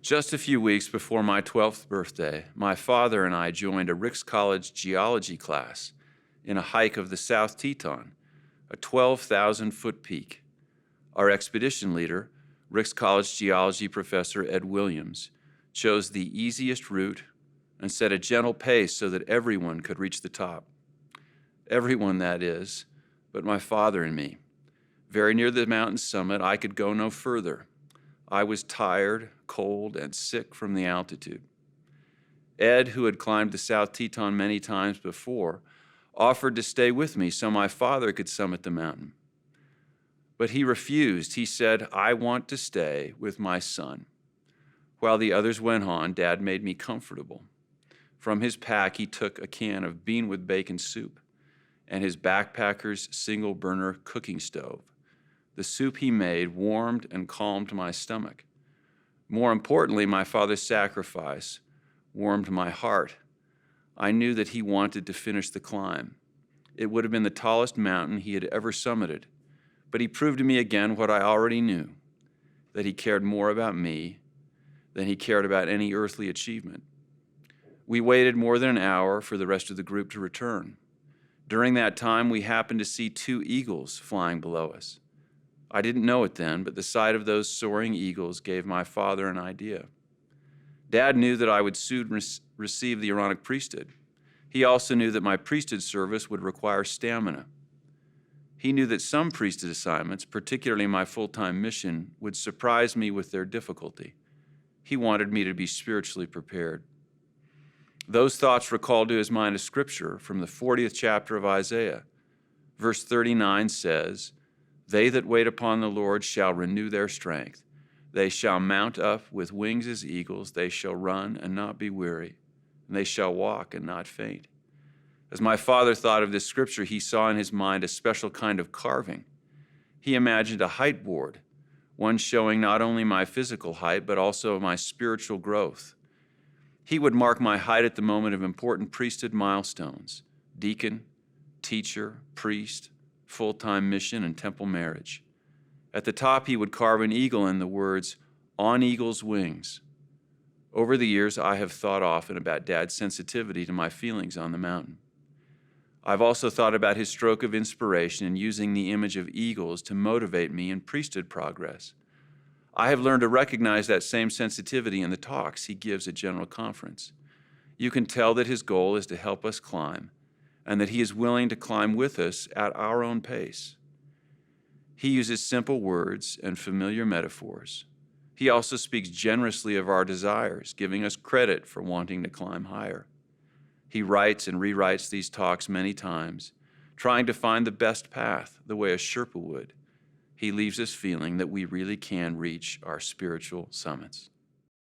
Just a few weeks before my 12th birthday, my father and I joined a Ricks College geology class in a hike of the South Teton, a 12,000-foot peak. Our expedition leader, Ricks College geology professor Ed Williams, chose the easiest route and set a gentle pace so that everyone could reach the top. Everyone, that is, but my father and me. Very near the mountain summit, I could go no further. I was tired, cold, and sick from the altitude. Ed, who had climbed the South Teton many times before, offered to stay with me so my father could summit the mountain. But he refused. He said, "I want to stay with my son." While the others went on, Dad made me comfortable. From his pack, he took a can of bean with bacon soup and his backpacker's single-burner cooking stove. The soup he made warmed and calmed my stomach. More importantly, my father's sacrifice warmed my heart. I knew that he wanted to finish the climb. It would have been the tallest mountain he had ever summited, but he proved to me again what I already knew, that he cared more about me than he cared about any earthly achievement. We waited more than an hour for the rest of the group to return. During that time, we happened to see 2 eagles flying below us. I didn't know it then, but the sight of those soaring eagles gave my father an idea. Dad knew that I would soon receive the Aaronic priesthood. He also knew that my priesthood service would require stamina. He knew that some priesthood assignments, particularly my full-time mission, would surprise me with their difficulty. He wanted me to be spiritually prepared. Those thoughts recalled to his mind a scripture from the 40th chapter of Isaiah. Verse 39 says, "They that wait upon the Lord shall renew their strength. They shall mount up with wings as eagles. They shall run and not be weary, and they shall walk and not faint." As my father thought of this scripture, he saw in his mind a special kind of carving. He imagined a height board, one showing not only my physical height, but also my spiritual growth. He would mark my height at the moment of important priesthood milestones: deacon, teacher, priest, full-time mission, and temple marriage. At the top, he would carve an eagle and the words, "On eagle's wings." Over the years, I have thought often about Dad's sensitivity to my feelings on the mountain. I've also thought about his stroke of inspiration in using the image of eagles to motivate me in priesthood progress. I have learned to recognize that same sensitivity in the talks he gives at General Conference. You can tell that his goal is to help us climb, and that he is willing to climb with us at our own pace. He uses simple words and familiar metaphors. He also speaks generously of our desires, giving us credit for wanting to climb higher. He writes and rewrites these talks many times, trying to find the best path, the way a Sherpa would. He leaves us feeling that we really can reach our spiritual summits.